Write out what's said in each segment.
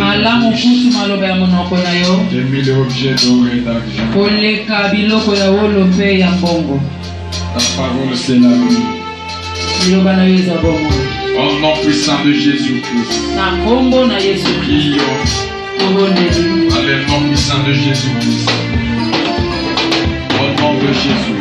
malamu kutu maloba ya monoko na yo des mille objets d'or et d'argent. koleka biloko ya wolo mpe ya mbongo. Ta parole c'est la vie. Liloba na yo eza bomoi. Au nom puissant de Jésus-Christ. Na kombo na Yesu Kristo. Tobondeli. Avec le nom puissant de Jésus-Christ. Au nom de Jésus.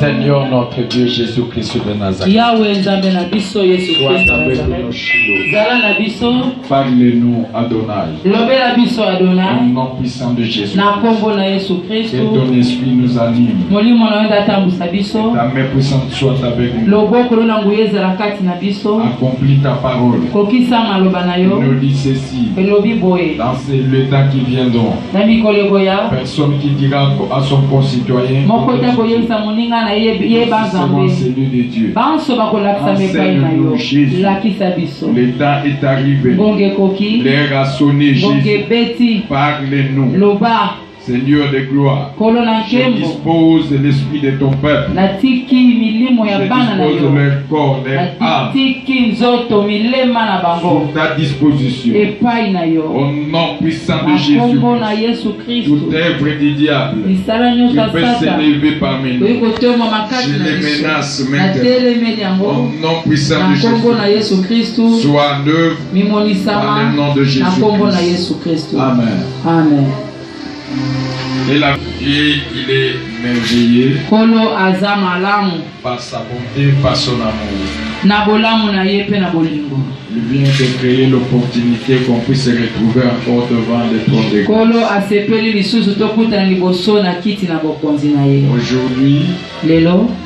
Seigneur notre Dieu Jésus-Christ de Nazareth. Sois avec nous, Shiloh. Parle-nous, Adonai. Au nom puissant de Jésus. Que ton esprit nous anime. Ta main puissante soit avec nous. Accomplis ta parole. Nous dis ceci. Dans le temps qui viendront, personne qui dira à son concitoyen c'est celui de Dieu. Enseigne-nous, Jésus. Le temps est arrivé. L'heure a sonné, Jésus. Parle-nous. Seigneur de gloire, je dispose de l'esprit de ton peuple. Je dispose de leur corps, leur âme sous ta disposition. Au nom puissant de Jésus, toute œuvre du diable qui peut s'élever parmi nous, je les menace maintenant. Au nom puissant de Jésus, sois en œuvre dans le nom de Jésus. Amen. Amen. Et la vie, il est merveilleux par sa bonté, par son amour. Il vient de créer l'opportunité qu'on puisse se retrouver encore devant le trône de Dieu. Aujourd'hui,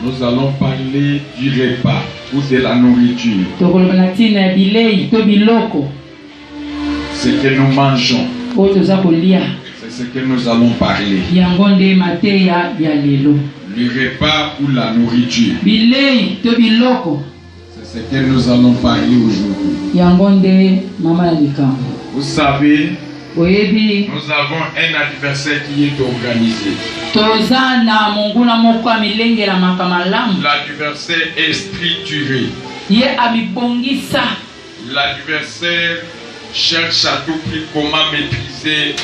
nous allons parler du repas ou de la nourriture. Ce que nous mangeons. C'est ce que nous allons parler. Le repas ou la nourriture. Bilei to biloko. C'est ce que nous allons parler aujourd'hui. Yangonde mama likambo. Vous savez, oyebi, nous avons un adversaire qui est organisé. Tozana monguna moko amilenge la makamalamu. L'adversaire est structuré. Ye abibongisa. L'adversaire cherche à tout prix comment maîtriser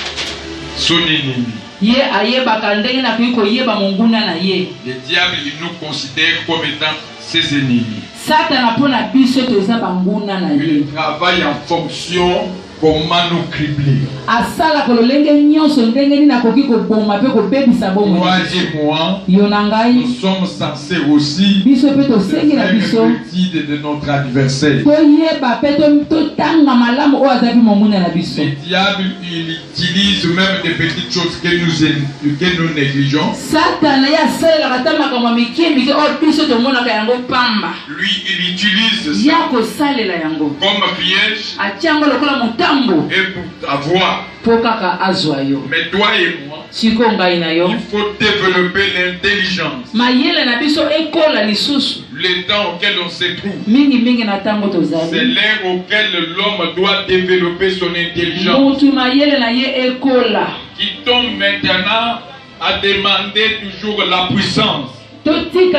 son ennemi. Ye ayeba ndenge na kuiko yeba monguna na ye. Le diable il nous considère comme étant ses ennemis. Satana pona biso toza banguna na ye. Il travaille en fonction comment nous cribler. Asala kololenge nyonso ndenge ni nakoki ko boma pe ko bebisa bomo. Toi et moi, Yonangai, nous sommes censés aussi biso pe to sengi na biso de notre adversaire. to yeba pe to tanga malamu o azabi monguna na biso. Le diable il utilise même des petites choses que nous négligeons. Satana ya sala katama kama mikimbi ke o biso to mona ka yango pamba. Lui il utilise ça Yako salela yango. comme piège. Atiango lokola mutambo. Et pour avoir. Pokaka azwayo. Mais toi et moi, siko ngai na yo, il faut développer l'intelligence. Mayele na biso ekola lisusu. Le temps auquel on se trouve, mingi mingi na tango tozali. C'est l'ère auquel l'homme doit développer son intelligence. Mutu mayele na ye ekola. Qui tombe maintenant à demander toujours la puissance. Qui t'est à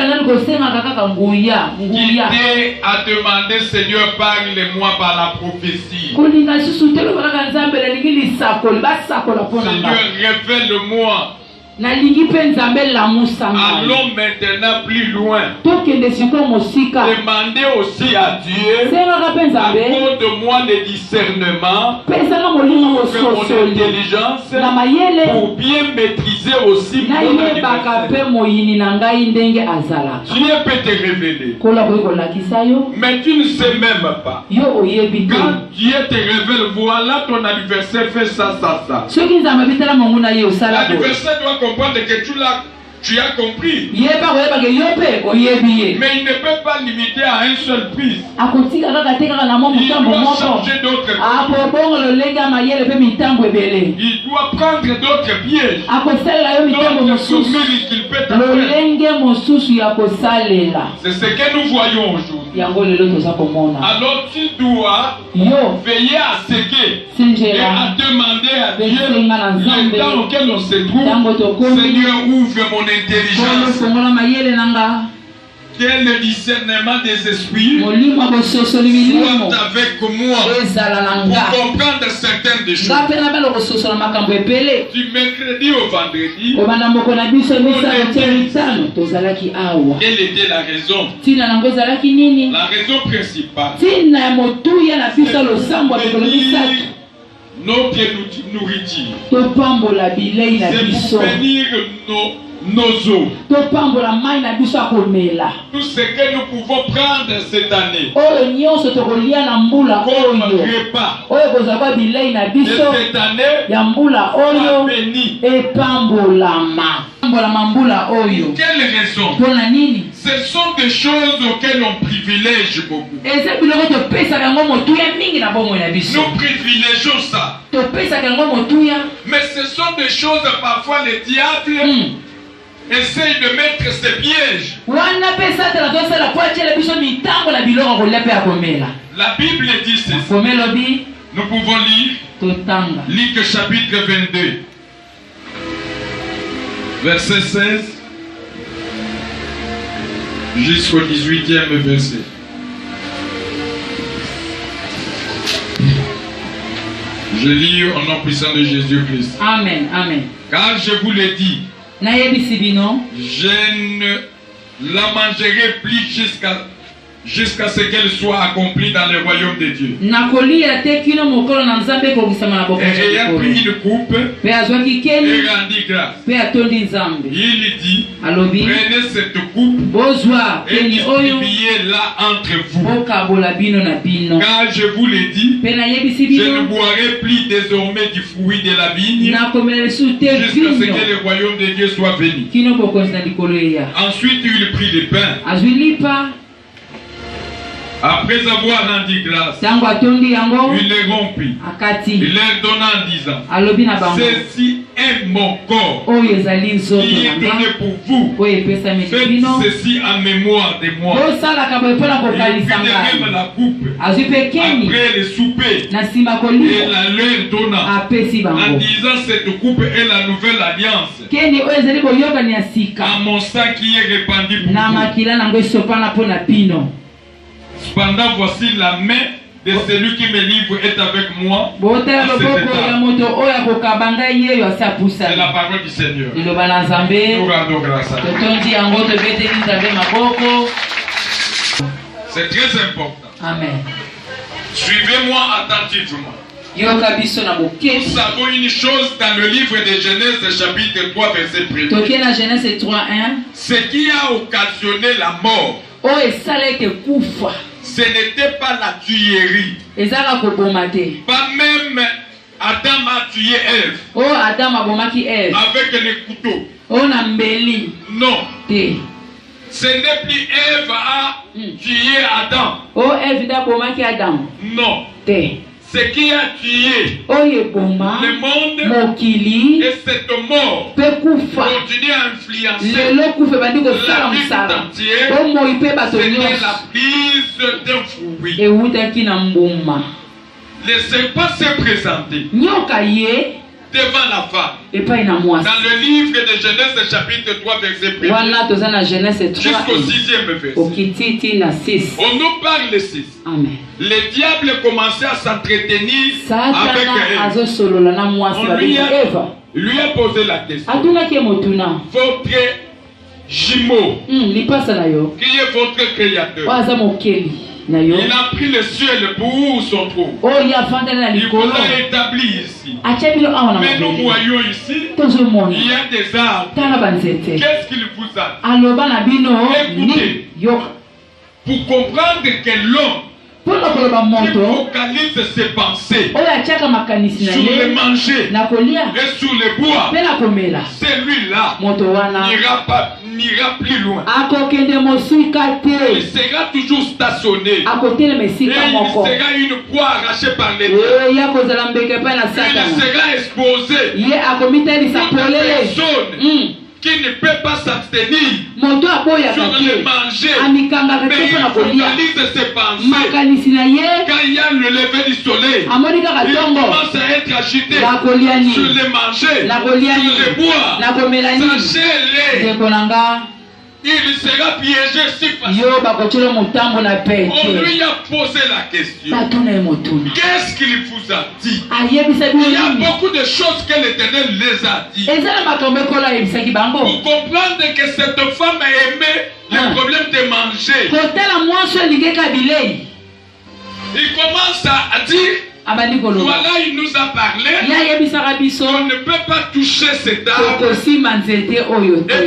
demander, Seigneur, parle-moi par la prophétie. Seigneur, révèle-moi. Allons maintenant plus loin. Demandez aussi à Dieu, accorde-moi le discernement, mon intelligence, pour bien maîtriser aussi mon adversaire. Dieu peut te révéler, mais tu ne sais même pas. Quand Dieu te révèle, voilà ton adversaire fait ça, ça, ça. L'adversaire doit comprendre que tu as compris. Mais il ne peut pas limiter à un seul prix. Il doit changer d'autres pièges. Il doit prendre d'autres pièges. D'autres sommeils qu'il peut faire. C'est ce que nous voyons aujourd'hui. Alors tu dois veiller à séquer et à demander à Dieu le temps auquel on se trouve. Seigneur, ouvre mon intelligence. Quel le discernement des esprits soit avec moi pour comprendre certaines des choses. Du mercredi au vendredi, quelle était la raison? La raison principale, c'est notre nourriture. C'est pour bénir nos eaux. Tout ce que nous pouvons prendre cette année comme repas de cette année béni. Quelle raison? Ce sont des choses auxquelles on privilège beaucoup. Nous privilégions ça. Mais ce sont des choses, parfois le diable essaye de mettre ses pièges. La Bible dit ceci. Nous pouvons lire Luc chapitre 22, verset 16 jusqu'au 18e verset. Je lis au nom puissant de Jésus-Christ. Amen, amen. Car je vous l'ai dit, je ne la mangerai plus jusqu'à ce qu'elle soit accomplie dans le royaume de Dieu. Et ayant pris une coupe, et rendit grâce. Il dit, prenez cette coupe et distribuez-la entre vous. Car je vous l'ai dit, je ne boirai plus désormais du fruit de la vigne jusqu'à ce que le royaume de Dieu soit venu. Ensuite, il prit le pain. Après avoir rendu grâce, il les rompit. Il leur donna en disant, ceci est mon corps qui est donné pour vous. Faites ceci en mémoire de moi. Il fit de même la coupe après le souper et la leur donna en disant, cette coupe est la nouvelle alliance à mon sang qui est répandu pour vous. Cependant, voici la main de celui qui me livre est avec moi. C'est la parole du Seigneur. Nous rendons grâce à Dieu. C'est très important. Amen. Suivez-moi attentivement. Nous savons une chose dans le livre de Genèse chapitre 3 verset 1. Ce qui a occasionné la mort, ce n'était pas la tuerie. Pas même Adam a tué Ève avec les couteaux. Non. Ce n'est plus Ève a tué Adam. Non. Ce qui a tué le monde et cette mort continue à influencer la vie entière. C'était la prise d'un fruit. Le serpent s'est présenté devant la femme. Dans le livre de Genèse chapitre 3 verset 1 jusqu'au 6e verset. On nous parle de 6. Amen. Le diable commençait à s'entretenir avec Ève. On lui a posé la question. Votre jumeau, qui est votre créateur, il a pris le ciel pour son trône. Il vous a établi ici. Mais nous voyons ici, il y a des arbres. Qu'est-ce qu'il vous a dit? Écoutez, pour comprendre que l'homme qui focalise ses pensées sur le manger et sur le bois, celui-là n'ira plus loin. Il sera toujours stationné. Et il sera une proie arrachée par les dieux. Il sera exposé. Toute personne qui ne peut pas s'abstenir sur le manger, mais il focalise ses pensées. Quand il y a le lever du soleil, il commence à être agité sur le manger, sur le bois. Sachez-les, il sera piégé si facilement. On lui a posé la question. Qu'est-ce qu'il vous a dit? Il y a beaucoup de choses que l'Éternel les a dit. Pour comprendre que cette femme aimait le problème de manger, il commence à dire, voilà, il nous a parlé qu'on ne peut pas toucher cet arbre et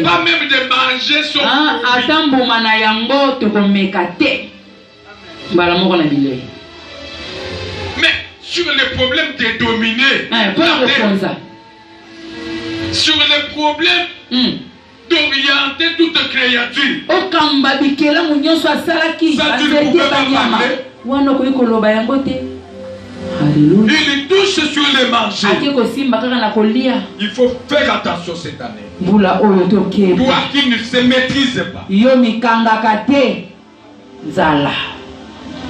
pas même de manger son fruit. Mais sur le problème de dominer, sur le problème d'orienter toute créature, ça tu ne pouvais pas parler. Il touche sur les manger. Il faut faire attention cette année. Pour qu'il ne se maîtrise pas.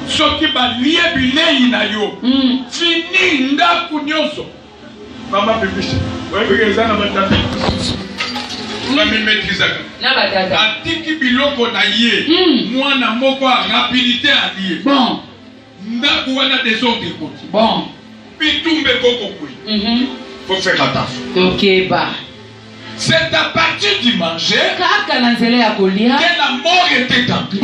Ce qui va lier bilei na yo. Fini ndaku nyonso. Mama bébé. Ouais, ça na matata. Mami maîtrise ka. Atiki biloko na ye. Mwana moko rapidité à lier. Bon. Ndaku wana des autres côtés. Bon. Pitumbe koko kui. Faut faire attention. Ok bah. C'est à partir du manger que la mort était entrée.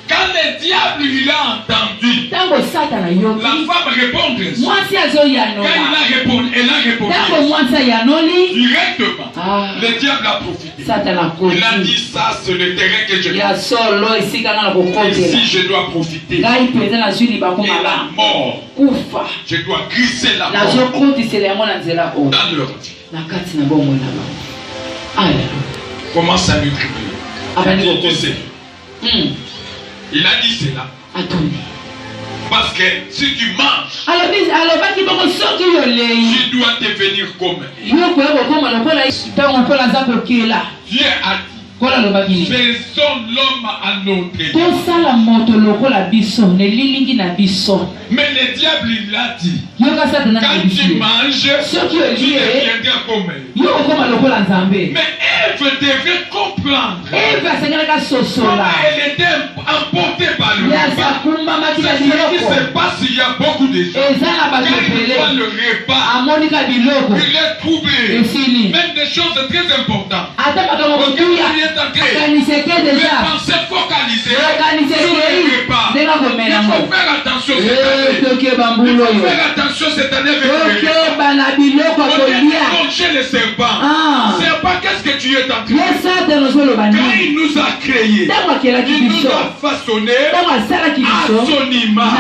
Quand le diable il a entendu la femme répondre, quand elle a répondu directement, le diable a profité. Il a dit ça c'est le terrain que je dois. Ici je dois profiter. Et la mort, je dois glisser la mort dans leur vie. Commence à lui crier. Il a dit cela. Parce que si tu manges, tu dois devenir comme Dieu a dit. Faisons l'homme à notre image. Mais le diable il a dit, quand tu manges, tu deviendras comme elle. Mais Ève devait comprendre comment elle était emportée par le repas. C'est ce qui se passe, il y a beaucoup de gens. Quand il voit le repas, il est troublé. Même des choses très importantes. Les pensées focalisées sur le repas. Il faut faire attention cette année. Il faut faire attention cette année avec le repas. On vient manger le serpent. Serpent, qu'est-ce que tu es en train de faire? Quand il nous a créés, il nous a façonnés à son image.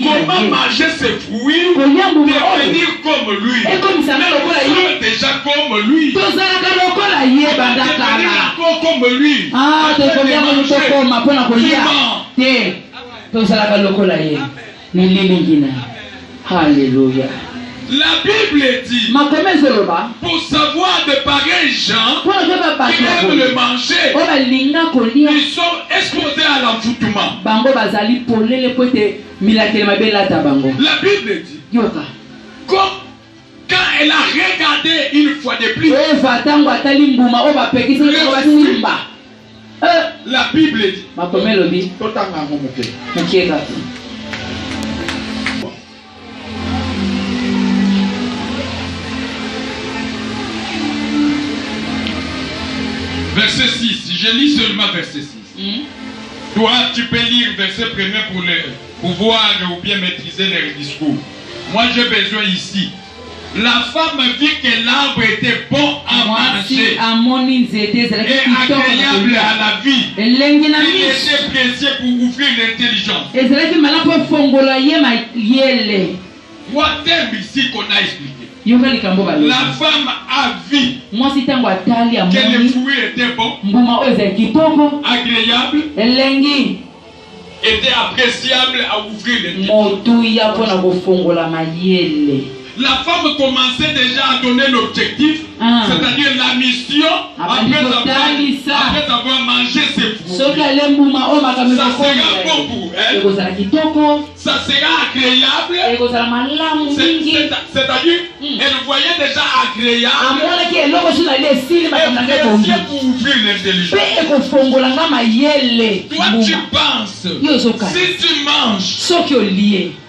Comment manger ses fruits, devenir comme lui. Mais nous sommes déjà comme lui. Comme lui. Alléluia. La Bible dit, pour savoir de pareils gens qui aiment le manger, ils sont exposés à l'envoûtement. La Bible dit, quand elle a regardé une fois de plus, la Bible dit, verset 6, je lis seulement verset 6. Toi, tu peux lire verset 1er pour pouvoir ou bien maîtriser les discours. Moi, j'ai besoin ici. La femme vit que l'arbre était bon à manger et agréable à la vie. Il était précieux pour ouvrir l'intelligence. Moi, t'aime ici qu'on a expliqué. La femme a vu que le fruit était bon, agréable, était appréciable à ouvrir l'intelligence. La femme commençait déjà à donner l'objectif, c'est-à-dire la mission, après avoir mangé ses fruits. Ça sera bon pour elle, ça sera agréable, c'est-à-dire elle voyait déjà agréable et pour ouvrir l'intelligence. Toi tu penses, si tu manges,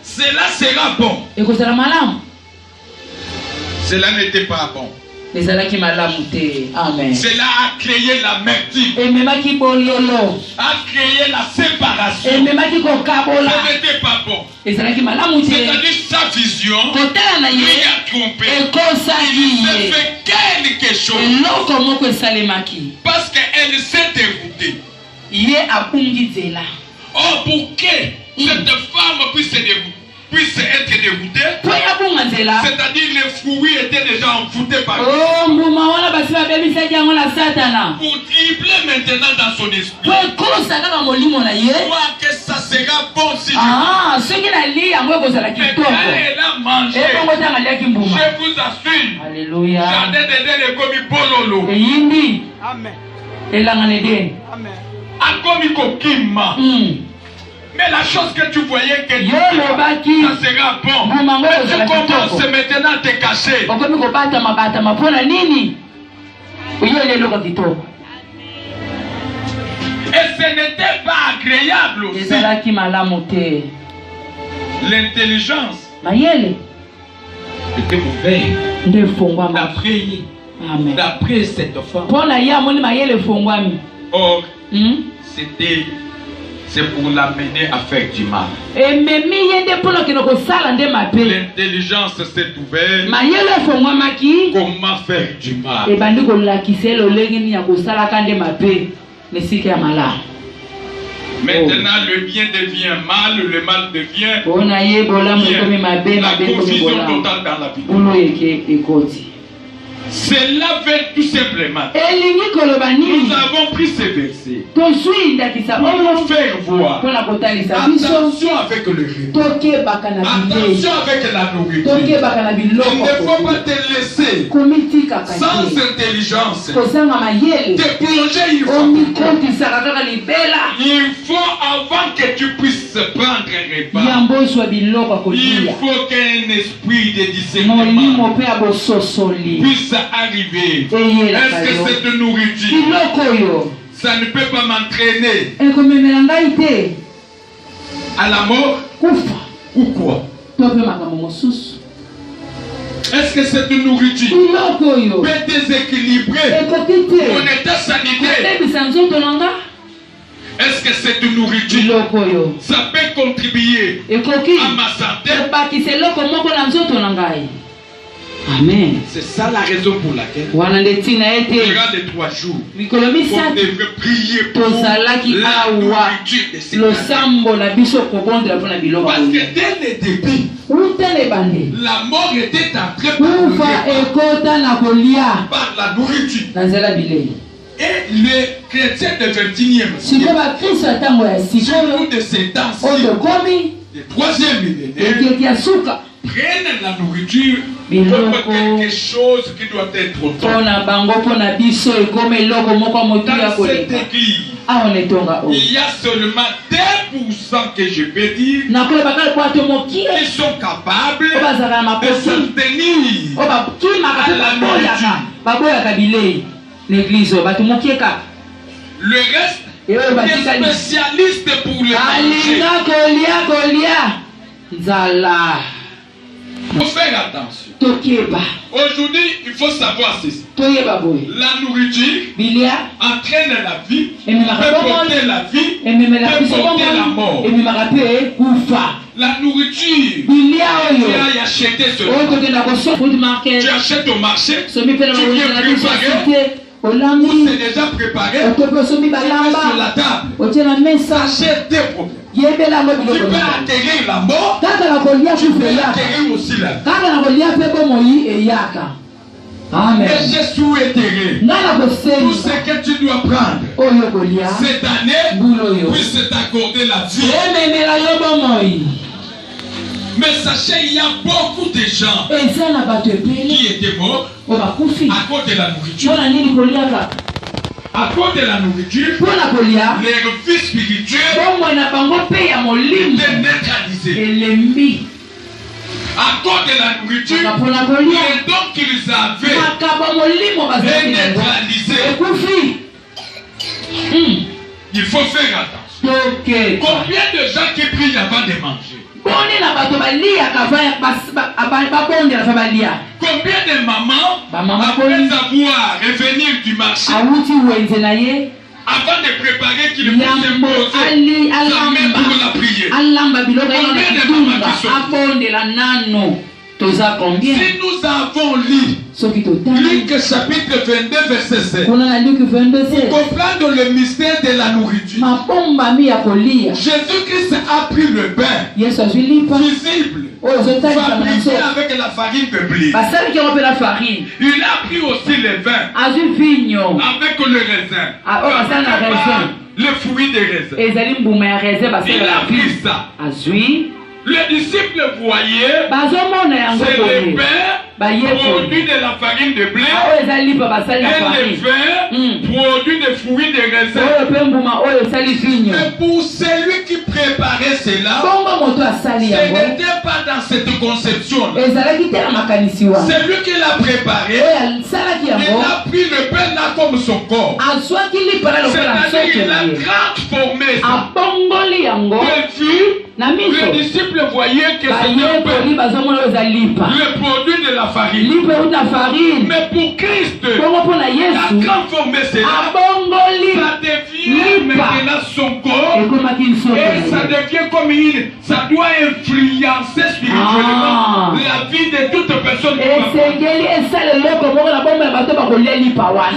cela sera bon. Cela n'était pas bon. Cela a créé l'amertume, a créé la séparation. Ce n'était pas bon. C'est-à-dire sa vision lui a trompé. Il s'est fait quelque chose parce qu'elle s'est déroutée. Oh, pour que cette femme puisse être dégoûtée, c'est-à-dire les fruits étaient déjà envoûtés par lui. Pour tripler maintenant dans son esprit, croire que ça sera bon si je mais quand elle a mangé, je vous assure, jardin d'Éden est comme bololo. Amen. Comme kokima. Mais la chose que tu voyais que ça sera bon, mais tu commences maintenant à te cacher. Et ce n'était pas agréable aussi. L'intelligence était ouverte d'après cette femme. Or, c'est pour l'amener à faire du mal. L'intelligence s'est ouverte. Comment faire du mal? Maintenant, le bien devient mal, le mal devient bien. La confusion totale dans la vie. Cela veut tout simplement. Nous avons pris ces versets pour nous faire voir. Attention avec le rythme. Attention avec la nourriture. Il ne faut pas te laisser sans intelligence te plonger. Il faut avant que tu puisses prendre un repas. Il faut qu'un esprit de discernement puisse arriver. Est-ce que cette nourriture, ça ne peut pas m'entraîner à la mort ou quoi? Est-ce que cette nourriture peut déséquilibrer mon état sanitaire? Est-ce que cette nourriture, ça peut contribuer à ma santé? Amen. C'est ça la raison pour laquelle durant les 3 jours, on devrait prier pour la nourriture de ces canaux. Parce que dès le début, la mort était en train par la nourriture. Et les chrétiens du 21e siècle, surtout de ces temps-ci, le 3e millénaire, prennent la nourriture comme quelque chose qui doit être autant. Dans cette église, il y a seulement 2% que je peux dire qui sont capables de s'en tenir à la nourriture. Le reste est spécialiste pour le manger. Il faut faire attention. Aujourd'hui, il faut savoir ceci. La nourriture entraîne la vie, peut porter la vie, peut porter la mort. La nourriture, tu as acheté ce tu achètes au marché, tu viens préparer. Ou c'est déjà préparé, tu mets sur la table, sachez tes problèmes. Tu peux atterrir la mort, tu peux atterrir aussi la vie. Amen. Et j'ai souhaité tout ce que tu dois prendre cette année puisse t'accorder la vie. Mais sachez, il y a beaucoup de gens qui étaient morts à cause de la nourriture. À cause de la nourriture, les vies spirituelles étaient neutralisées. À cause de la nourriture, les dons qu'ils avaient étaient neutralisés. Il faut faire attention. Combien de gens qui prient avant de manger? Combien de mamans, après avoir revenir du marché, avant de préparer qu'il puisse imposer sa main pour la prière? Combien de mamans qui sont? Si nous avons lu Luc chapitre 22 verset 7, pour comprendre le mystère de la nourriture, Jésus-Christ a pris le pain visible, fabriqué avec la farine de blé. Il a pris aussi le vin avec le raisin, le fruit des raisins. Il a pris ça. Les disciples voyaient c'est le pain produit de la farine de blé et le vin produit des fruits de raisin. Mais pour celui qui préparait cela, ce n'était pas dans cette conception. Celui qui l'a préparé, il a pris le pain là comme son corps. C'est-à-dire qu'il a transformé ça. Les disciples voyaient que c'était le produit de la farine. Mais pour Christ, il a transformé cela. Ça devient maintenant son corps. Et ça devient comme ça doit influencer spirituellement la vie de toute personne.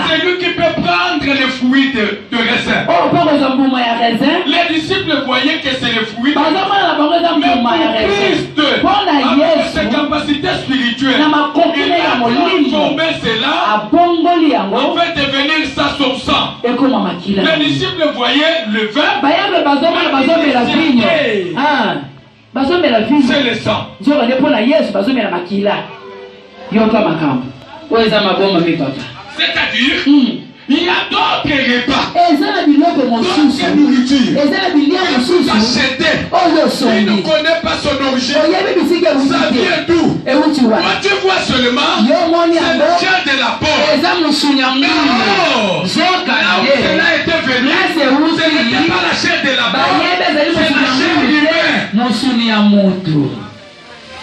C'est lui qui peut prendre les fruits de raisin. Les disciples voyaient que c'est le fruit. Mais pour Christ, c'est capable capacité spirituelle. Na makokile ya molimo. Transformer cela. Abongoli yango. En fait devenir ça son sang. Ekoma makila. Les disciples voyaient le vin. Bayambe bazoma la vigne. Ah. Bazoma la vigne. C'est le sang. Nzoka ndipo na Yesu bazoma la makila. Yoka makambo. Weza maboma mi papa. C'est-à-dire il y a d'autres repas. Ezala biloko mosusu. Ezala biloko mosusu. Il ne connaît pas son origine. Ça vient d'où? Quand tu vois seulement, c'est le cœur de la porte. Non. Là où cela était venu, ce n'était pas la chair de la porte, c'est la chair humaine.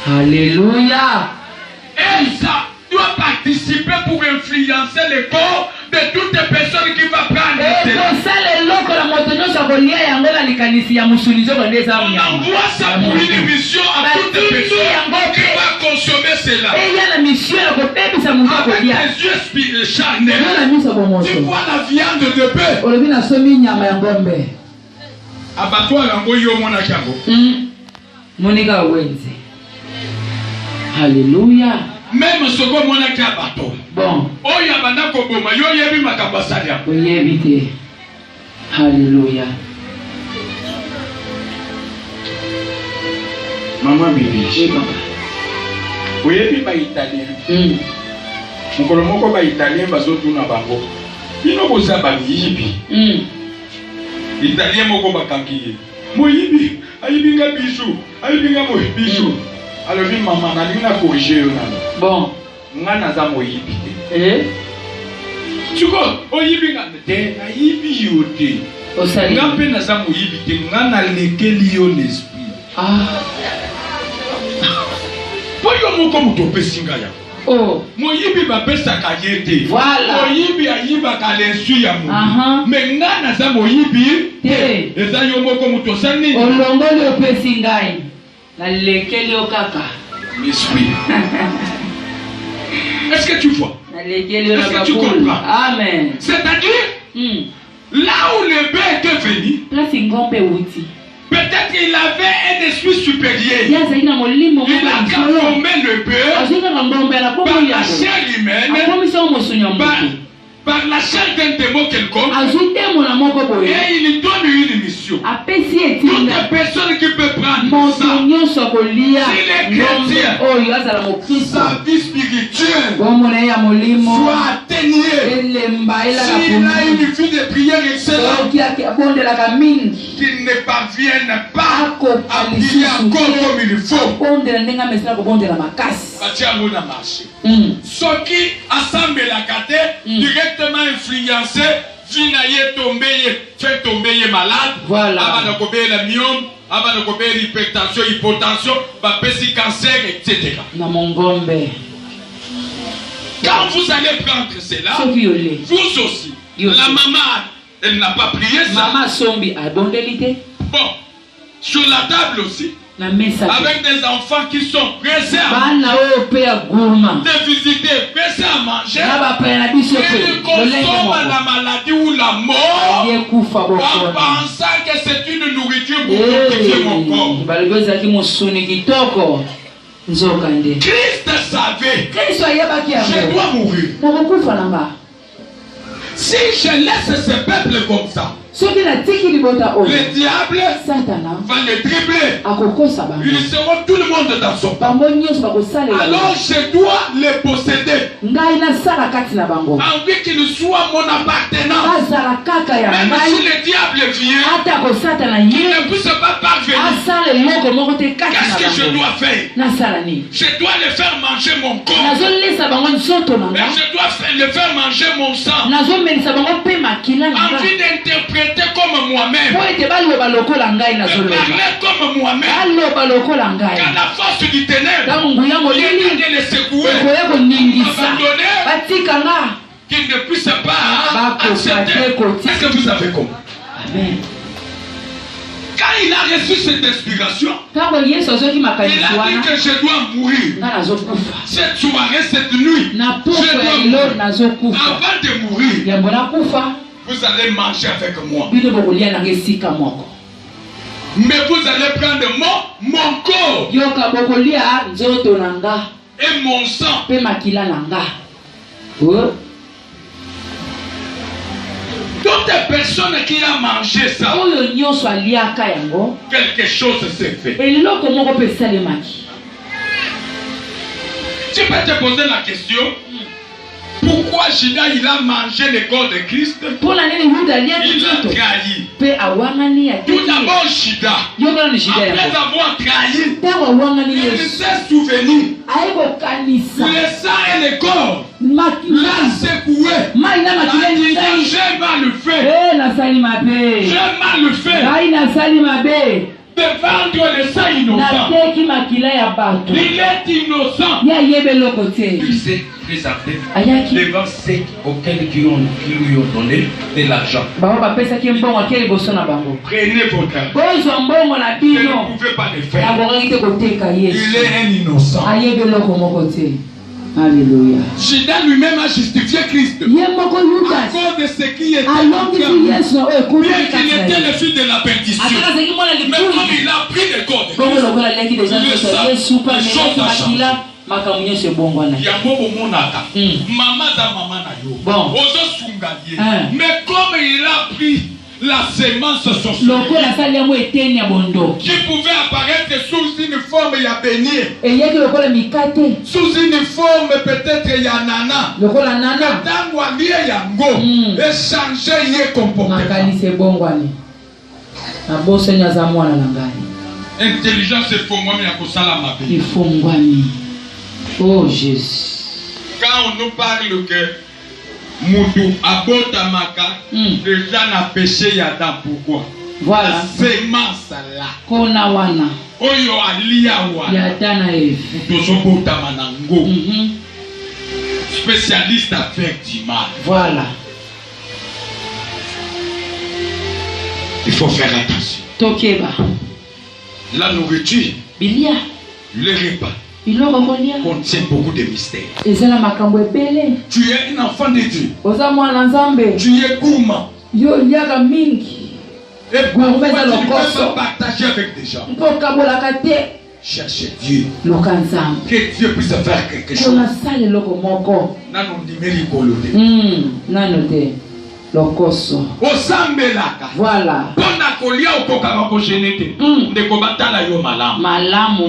Alléluia. Et ça doit participer pour influencer le corps de toutes les personnes qui vont prendre. On envoie ça pour une mission à toutes les personnes qui vont consommer cela. Avec tes yeux charnels, tu vois la viande de bœuf. Abattoir yango yo mona kiango. Monika wenze. Alléluia. Même ce que mon a bateau. Bon. Oh yabana ko boma yo yebi makabasalia. Oyebite. Alléluia. Maman bibi. Oui papa. Oyebi ba italien. Mukolo moko ba italien bazotu na bango. Bino boza ba yibi. Italien moko bakangiye. Moyibi, ayibi nga bijou, ayibi nga mo bijou. Alors lui maman na linga corriger yo nana. Bon, ngana za moyibi te. Tuko oyibi nga te na yibi yo te. Osali. Ngape na za moyibi te ngana lekeli yo l'esprit. Ah. Poyo moko mutope singa ya. Oh. Moyibi ba pesa kayete. Voilà. Moyibi ayiba kalensu ya mo. Mais ngana za moyibi te. Eza yo moko mutosani. Olongoli opesi ngai. La lekeli o kaka. L'esprit. Est-ce que tu vois? Est-ce que tu comprends? Amen. C'est-à-dire, là où le bœuf était venu, peut-être qu'il avait un esprit supérieur. Il a transformé le bœuf par la chair humaine, par la chair d'un démon quelconque, et il donne une mission. Toutes les personnes qui peuvent prendre ça, s'il est chrétien, sa vie spirituelle soit atténuée. S'il a une vie de prière excellente, qu'il ne parvienne pas à prier encore comme il faut. Ce qui assemble la carte directement influencé, finalement fait tomber malade, avant de couper la myome, avant de couper l'hypertension, hypotension, petit cancer, etc. Quand vous allez prendre cela, vous aussi, la maman, elle n'a pas prié ça. Bon, sur la table aussi. Avec des enfants qui sont pressés à de visiter, pressés à manger, ils consomment la maladie ou la mort en pensant que c'est une nourriture pour purifier mon corps. Christ savait, je dois mourir. Si je laisse ce peuple comme ça, le diable va le dribbler. Ils seront tout le monde dans son camp. Alors je dois les posséder. Envie qu'ils soient mon appartenant. Même si le diable vient, il ne puisse pas parvenir. Qu'est-ce que je dois faire? Je dois les faire manger mon corps. Mais je dois les faire manger mon sang. Envie d'interpréter comme moi-même. Parler comme moi-même. Quand la force du ténèbre vient de les secouer, abandonner, qu'ils ne puissent pas accepter. Est-ce que vous avez compris? Amen. Quand il a reçu cette inspiration, il a dit que je dois mourir. Cette soirée, cette nuit, je dois mourir. Avant de mourir, vous allez manger avec moi. Mais vous allez prendre mon corps et mon sang. Toute personne qui a mangé ça, quelque chose s'est fait. Tu peux te poser la question, pourquoi Judas il a mangé le corps de Christ? Il a trahi. Tout d'abord Judas, après avoir trahi, il s'est souvenu. Le sang et le corps l'a secoué. Il a dit, j'ai mal fait. J'ai mal fait. De vendre le sang innocent. Il est innocent. Il s'est présenté devant ceux auxquels qui lui ont donné de l'argent. Prenez votre argent. Vous ne pouvez pas le faire. Il est un innocent. Alléluia. Judas lui-même a justifié Christ à cause de ce qui était en bien qu'il était le fils de la perdition. Mais comme il a pris le corps de Christ, mais comme il a pris la semence sociale qui pouvait apparaître sous une forme ya béni, sous une forme peut-être ya nana, tango alie yango échanger ye comportement. Intelligence efongwami ya kosala mabe. Oh Jésus. Quand on nous parle que Moutou abotamaka déjà n'a péché yada, pourquoi? Voilà. La semence là. Kona wana. Oyo alia wana. Yada na Eve. Mutozo botama nango. Spécialiste à faire du mal. Voilà. Il faut faire attention. Tokeba. La nourriture. Bilia. Le repas. Contient beaucoup de mystères. Tu es un enfant de Dieu. Tu es gourmand. Et parfois tu ne peux pas partager avec des gens. Cherchez Dieu. Que Dieu puisse faire quelque chose. Voilà. Malamu.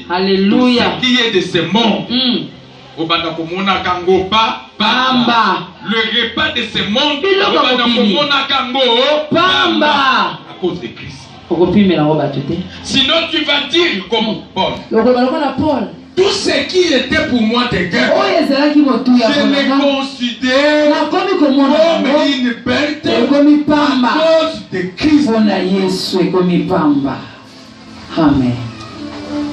Alléluia. Qui est de ce monde. Pamba. Le repas de ce monde. Pamba. À cause de Christ. Sinon tu vas dire comme Paul. Tout ce qui était pour moi de guerre, je les considère comme une perte à cause de Christ. Amen.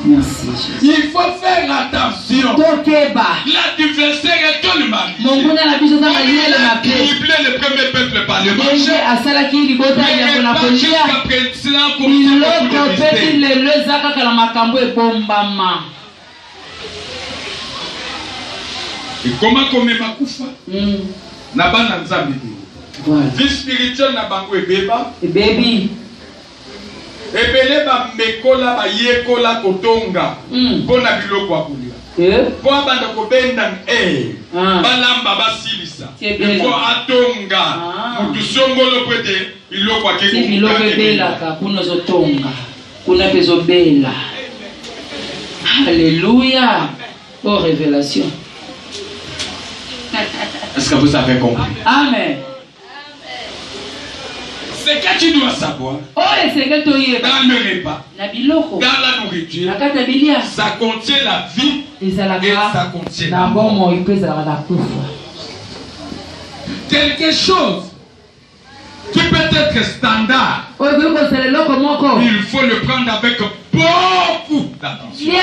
Merci Jésus. Il faut faire attention. L'adversaire est tout le mal. Il a criblé le premier peuple par le marché. Jusqu'à présent, comme et comment comme makufa na bana nzambe vie spirituelle na bango ebeba baby ebele ba mekola ba yekola kotonga pona biloko akulia po abanda kobenda balamba basilisa po atonga mutu songolo pete biloko akeko biloko ebelaka kuna zotonga kuna bezobela. Alléluia. Oh révélation. Est-ce que vous avez compris? Amen. Ce que tu dois savoir dans le repas, dans la nourriture, ça contient la vie et ça contient la mort. Quelque chose qui peut être standard, il faut le prendre avec beaucoup d'attention.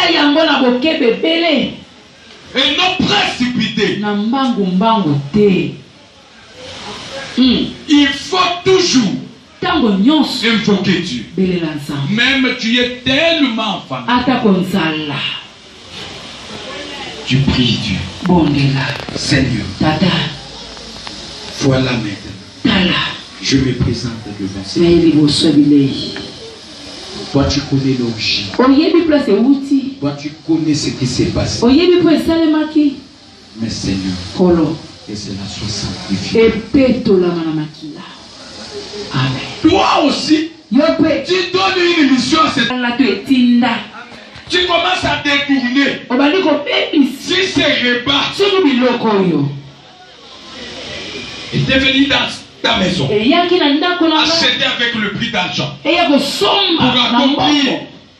Et non précipité. Il faut toujours invoquer Dieu. Même tu es tellement enfant. Tu pries Dieu. Seigneur, Voilà maintenant. Je me présente devant ça. Toi, tu connais l'origine. Toi, tu connais ce qui s'est passé. Mais Seigneur, que cela soit sanctifié. Amen. Toi aussi, tu donnes une mission à cette. Tu commences à détourner. Si c'est repas est venu dans ta maison, acheter avec le prix d'argent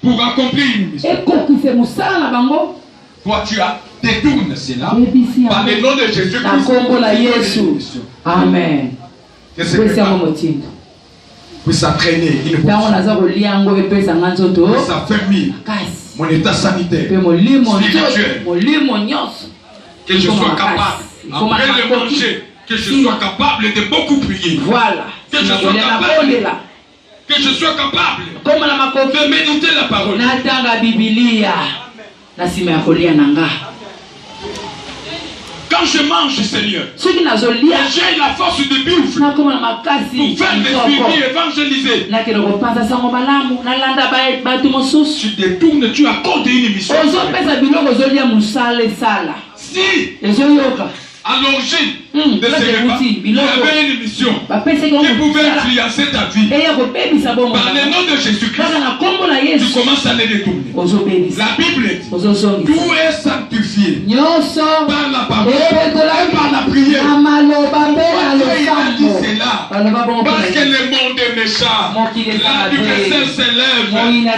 pour accomplir une mission. Toi, tu as détourné cela par le nom de Jésus-Christ. Amen. Que ce puisse entraîner une sa famille, mon état sanitaire, spirituel, que je sois capable, après le manger, que je sois capable de beaucoup prier. Voilà. Que je sois capable de méditer la parole. Quand je mange, Seigneur, j'ai la force de vivre pour faire des suivis évangélisés. Tu détournes, tu accordes une mission. Si à l'origine de ces repas, il y avait une mission qui pouvait influencer ta vie. Par le nom de Jésus-Christ, tu commences à les détourner. La Bible dit, tout est sanctifié par la parole et par la prière. Il a dit cela parce que le monde est méchant. L'adversaire s'élève. Il a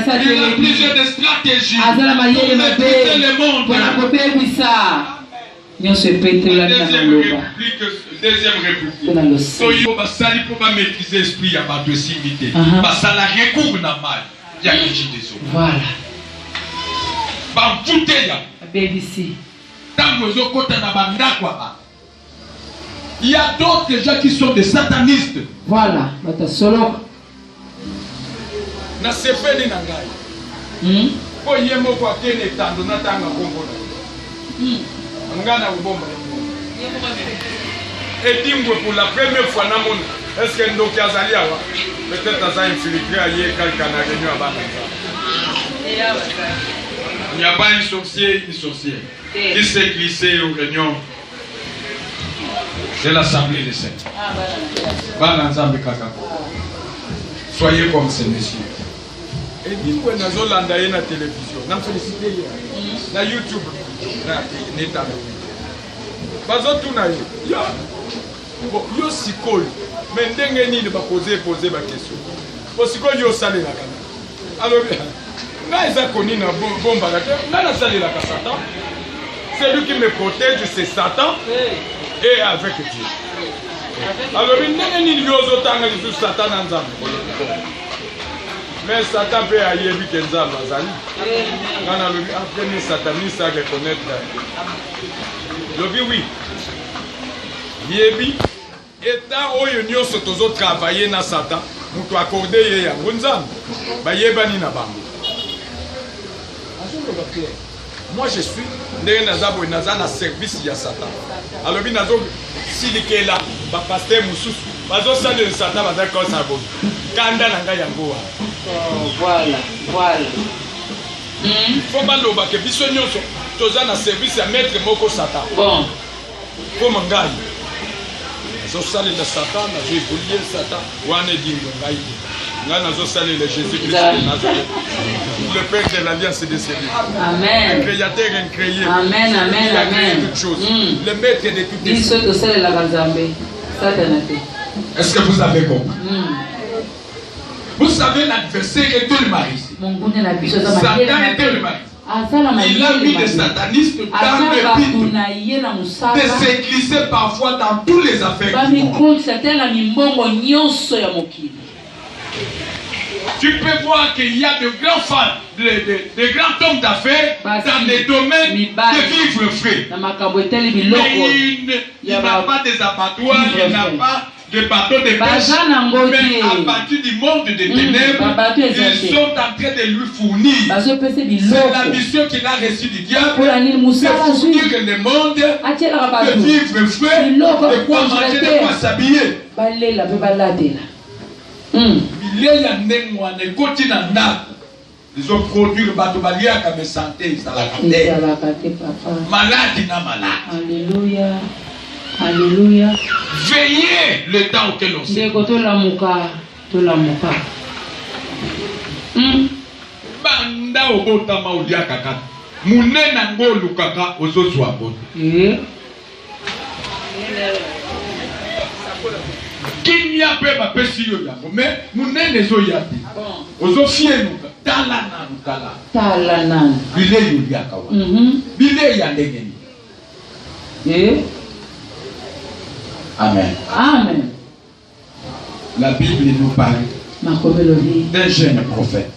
plusieurs stratégies pour maîtriser le monde. Deuxième république. Soyez pour maîtriser l'esprit à ma docilité. Parce que ça recours na mal. Il y a des gens. Voilà. Il y a d'autres gens qui sont des satanistes. Voilà. Et dis-moi pour la première fois, est-ce que nous avons peut-être infiltré à quelqu'un à réunion à Bananza? Il n'y a pas une sorcière qui s'est glissée aux réunions de l'Assemblée des Saints. Bananza Bekaka. Soyez comme ces messieurs. Et dis-moi, nous avons la télévision, nous avons félicité la YouTube. Yo sikol mais ndenge nini ba poser ba question po sikol yo salela kana alors na eza koni na bomba la terre na salela ka Satan, c'est lui qui me protège, c'est Satan et avec Dieu. Alors ndenge nini yo zotanga sur Satan na nzambe mais Satan peut ayebi ke nzambe azali kana lobi après ni sataniste à reconnaître lobi oui yebi étant oyo nyonso tozo travailler na Satan mutu accordé ye ya nzambe ba yebani na bango. Moi je suis ndenge nazabo nazana service ya Satan alobi nazo silikela ba pasteur mususu bazo sale Satan baza ko sabo kanda na ngai yango. Voilà. Faut baloba ke biso nyonso toza na service ya maître moko Satan. Bon. Comme ngai zosale le Satan, j'ai oublié Satan, wane dingo ngai. Ngai nazosale le Jésus-Christ de Nazareth. Le Père de l'Alliance des Cellules. Amen. Le créateur incréé. Amen. Il a créé toutes choses. Le maître de toutes les choses. Est-ce que vous avez compris? Vous savez, l'adversaire est tout le mari. Satan est tout le mari. Il a mis des satanistes dans le but de se glisser parfois dans toutes les affaires. Tu peux voir qu'il y a de grands femmes, de grands hommes d'affaires dans les domaines de vivre frais. Mais il n'a pas des abattoirs, il n'a pas de bateaux de pêche, mais à partir du monde des ténèbres, ils sont en train de lui fournir. C'est la mission qu'il a reçue du diable, de fournir le monde, de vivre frais, de quoi manger, de quoi s'habiller. Il y a des mois, des côtés ils ont produit le bateau balia comme santé, ça la malade, n'a malade. Alléluia. Alléluia. Veillez le temps auquel on sait. Banda obota maudia kaka. Munena ngolu kaka ozozwa boto. Kinya pe ba pesi yo ya. Mais munene zo ya. Ozo fienuka. Talana. Bile yo ya kawa. Bile ya ndengeni. Amen. Amen. La Bible nous parle d'un jeune prophète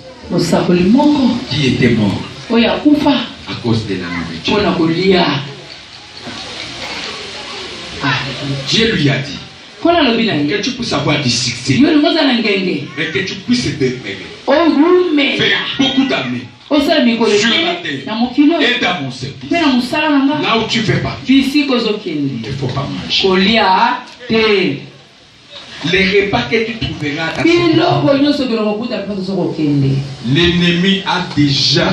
qui était mort à cause de la nourriture. Dieu lui a dit que tu puisses avoir du succès et que tu puisses te faire beaucoup d'années sur la terre et dans mon service. Là où tu fais partie, il ne faut pas manger. Les repas que tu trouveras dans l'ennemi a déjà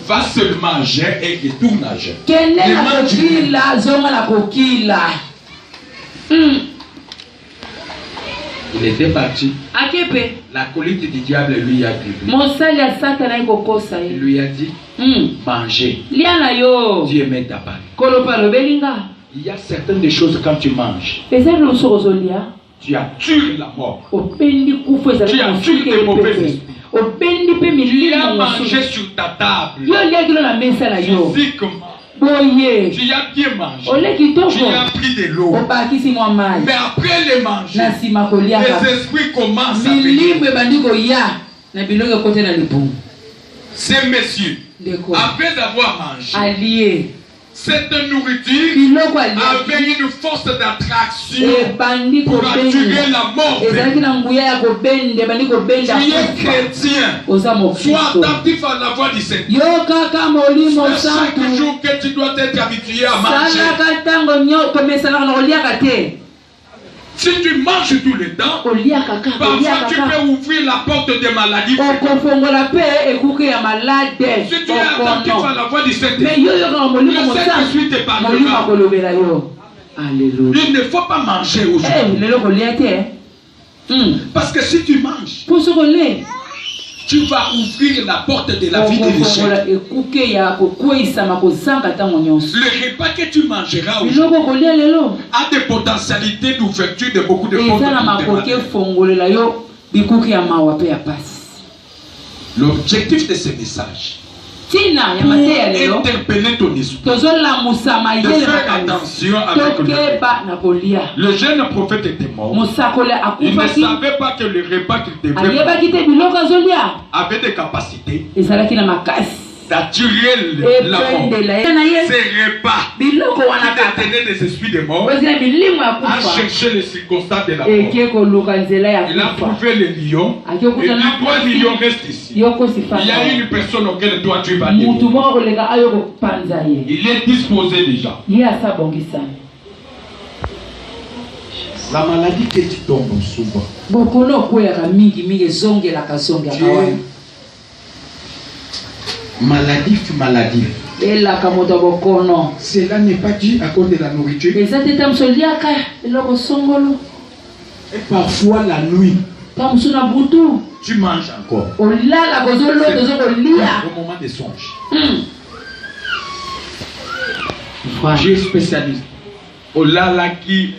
va seulement manger et retourne à jeun. Il était parti. La colite du diable lui a driblé. Il lui a dit mangez. Dieu aimait ta parole. Il y a certaines des choses quand tu manges. Tu attires la mort. Tu attires les mauvais esprits. Tu as mangé sur ta table. Physiquement. Tu as bien mangé. Tu as pris de l'eau. Mais après le manger, les esprits commencent à venir. Ces messieurs, après avoir mangé, cette nourriture avait une force d'attraction pour attirer la mort. Tu es chrétien. Sois attentif à la voix du Seigneur. C'est chaque jour que tu dois être habitué à manger. Si tu manges tout le temps, parfois tu peux ouvrir la porte des maladies. Si tu es attentif à la voix du Seigneur, le Saint-Esprit te parlera. Il ne faut pas manger aujourd'hui. Parce que si tu manges, tu vas ouvrir la porte de la vie de l'échec. Le repas que tu mangeras aujourd'hui a des potentialités d'ouverture de beaucoup de portes. L'objectif de ce message pour interpeller ton esprit, de faire attention avec le jeune prophète était mort. Il ne savait pas que le repas qu'il devait avait des capacités d'attirer la mort. Ces repas qui détenaient des esprits de mort a cherché les circonstances de la mort. Il a trouvé le lion et dit toi le lion reste ici. Il y a une personne auquel toi tu vas dire. Il est disposé déjà. La maladie que tu tombes souvent, maladie. Cela n'est pas dû à cause de la nourriture. Et parfois la nuit, tu manges encore. Au moment des songes. Dieu spécialiste. Au lala qui